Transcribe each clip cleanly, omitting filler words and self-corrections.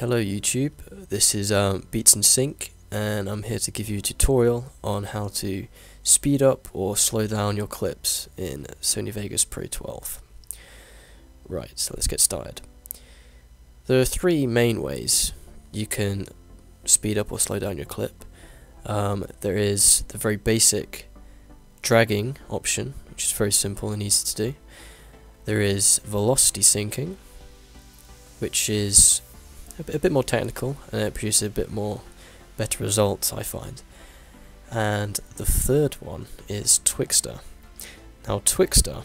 Hello YouTube, this is Beats in Sync, and I'm here to give you a tutorial on how to speed up or slow down your clips in Sony Vegas Pro 12. Right, so let's get started. There are three main ways you can speed up or slow down your clip. There is the very basic dragging option, which is very simple and easy to do. There is velocity syncing, which is a bit more technical, and it produces a bit more better results, I find. And the third one is Twixtor. Now Twixtor,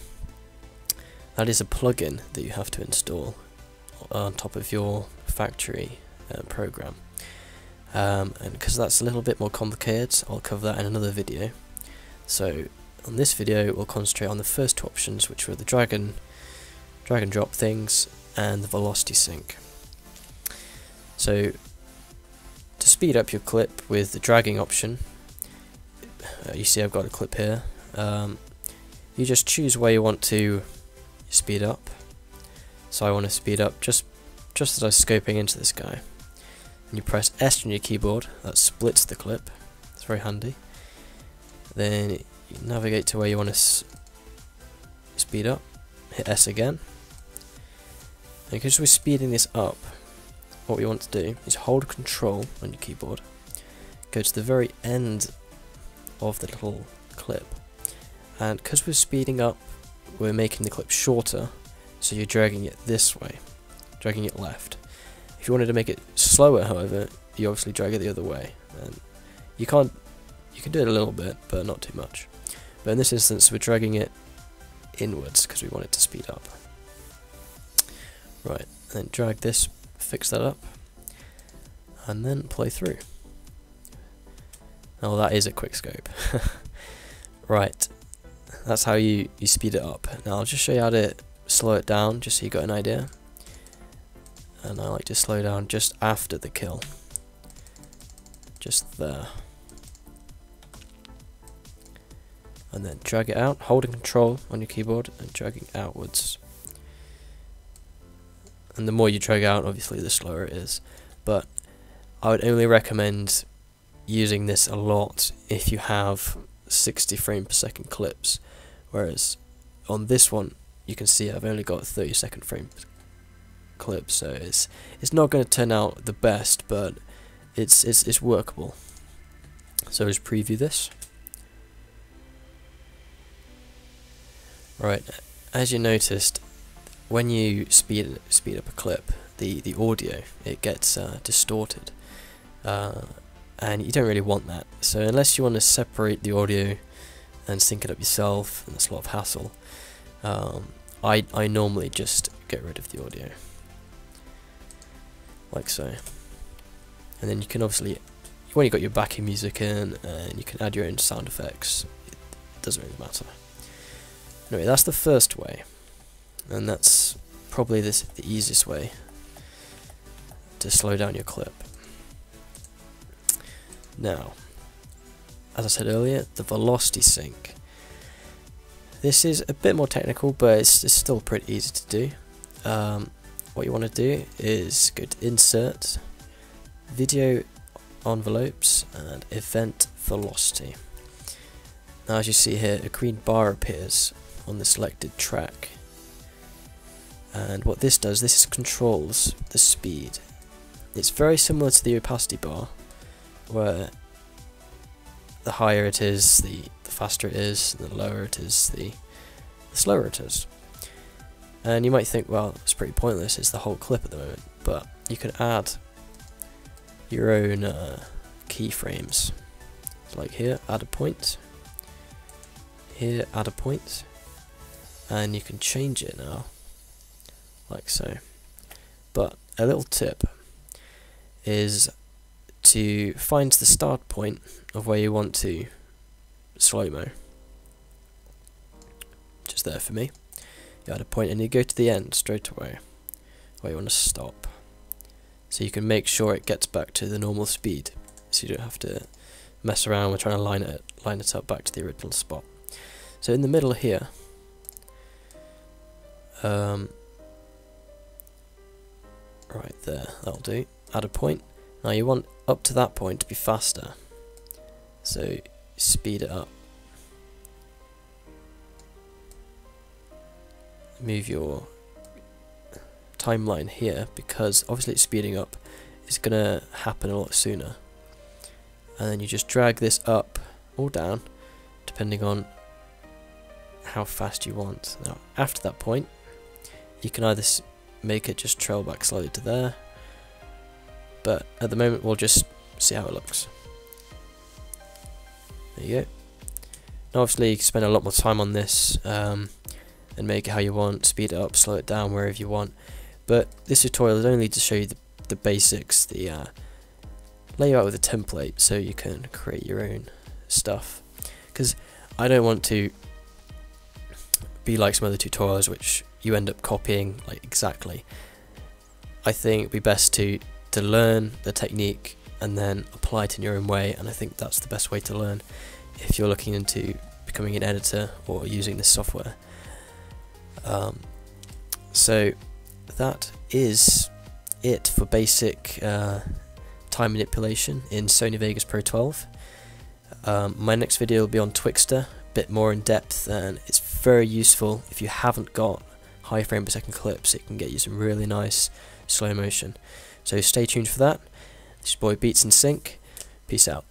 that is a plugin that you have to install on top of your factory program. And because that's a little bit more complicated, I'll cover that in another video. So on this video we'll concentrate on the first two options, which were the drag and drop things and the velocity sync. So to speed up your clip with the dragging option, you see I've got a clip here. You just choose where you want to speed up. So I want to speed up just as I was scoping into this guy. And you press S on your keyboard, that splits the clip. It's very handy. Then you navigate to where you want to speed up, hit S again. And because we're speeding this up, what we want to do is hold Control on your keyboard, go to the very end of the little clip, and because we're speeding up, we're making the clip shorter, so you're dragging it this way, dragging it left. If you wanted to make it slower, however, you obviously drag it the other way, and you can do it a little bit, but not too much. But in this instance, we're dragging it inwards because we want it to speed up. Right, then drag this, fix that up, and then play through. Oh, that is a quick scope. Right, that's how you speed it up. Now I'll just show you how to slow it down, just so you got an idea. And I like to slow down just after the kill, just there, and then drag it out, holding Control on your keyboard and dragging outwards. And the more you drag out, obviously the slower it is, but I would only recommend using this a lot if you have 60 frame per second clips, whereas on this one you can see I've only got 30-second frame clips, so it's not going to turn out the best, but it's workable. So just preview this. Right, as you noticed, when you speed up a clip, the audio, it gets distorted, and you don't really want that. So unless you want to separate the audio and sync it up yourself, and that's a lot of hassle, I normally just get rid of the audio, like so. And then you can obviously, when you've got your backing music in, and you can add your own sound effects, it doesn't really matter. Anyway, that's the first way, and that's probably the easiest way to slow down your clip. Now, as I said earlier, the velocity sync. This is a bit more technical, but it's still pretty easy to do. What you want to do is go to Insert, Video Envelopes, and Event Velocity. Now, as you see here, a green bar appears on the selected track. And what this does, this controls the speed. It's very similar to the opacity bar, where the higher it is, the faster it is, and the lower it is, the slower it is. And you might think, well, it's pretty pointless, it's the whole clip at the moment, but you can add your own keyframes. Like here, add a point, here, add a point, and you can change it now, like so. But a little tip is to find the start point of where you want to slow-mo, just there for me. You add a point and you go to the end straight away where you want to stop, so you can make sure it gets back to the normal speed, so you don't have to mess around with trying to line it up back to the original spot. So in the middle here, right there, that'll do. add a point. Now you want up to that point to be faster, so speed it up. Move your timeline here, because obviously it's speeding up, it's gonna happen a lot sooner. And then you just drag this up or down depending on how fast you want. Now after that point you can either make it just trail back slightly to there, but at the moment we'll just see how it looks. There you go. Now obviously you can spend a lot more time on this and make it how you want, speed it up, slow it down wherever you want, but this tutorial is only to show you the basics, the layout with a template, so you can create your own stuff, because I don't want to be like some other tutorials which you end up copying like exactly. I think it'd be best to learn the technique and then apply it in your own way, and I think that's the best way to learn if you're looking into becoming an editor or using this software. So that is it for basic time manipulation in Sony Vegas Pro 12. My next video will be on Twixtor, a bit more in depth, and it's very useful if you haven't got high frame per second clips. It can get you some really nice slow motion. So stay tuned for that. This is your boy Beats in Sync. Peace out.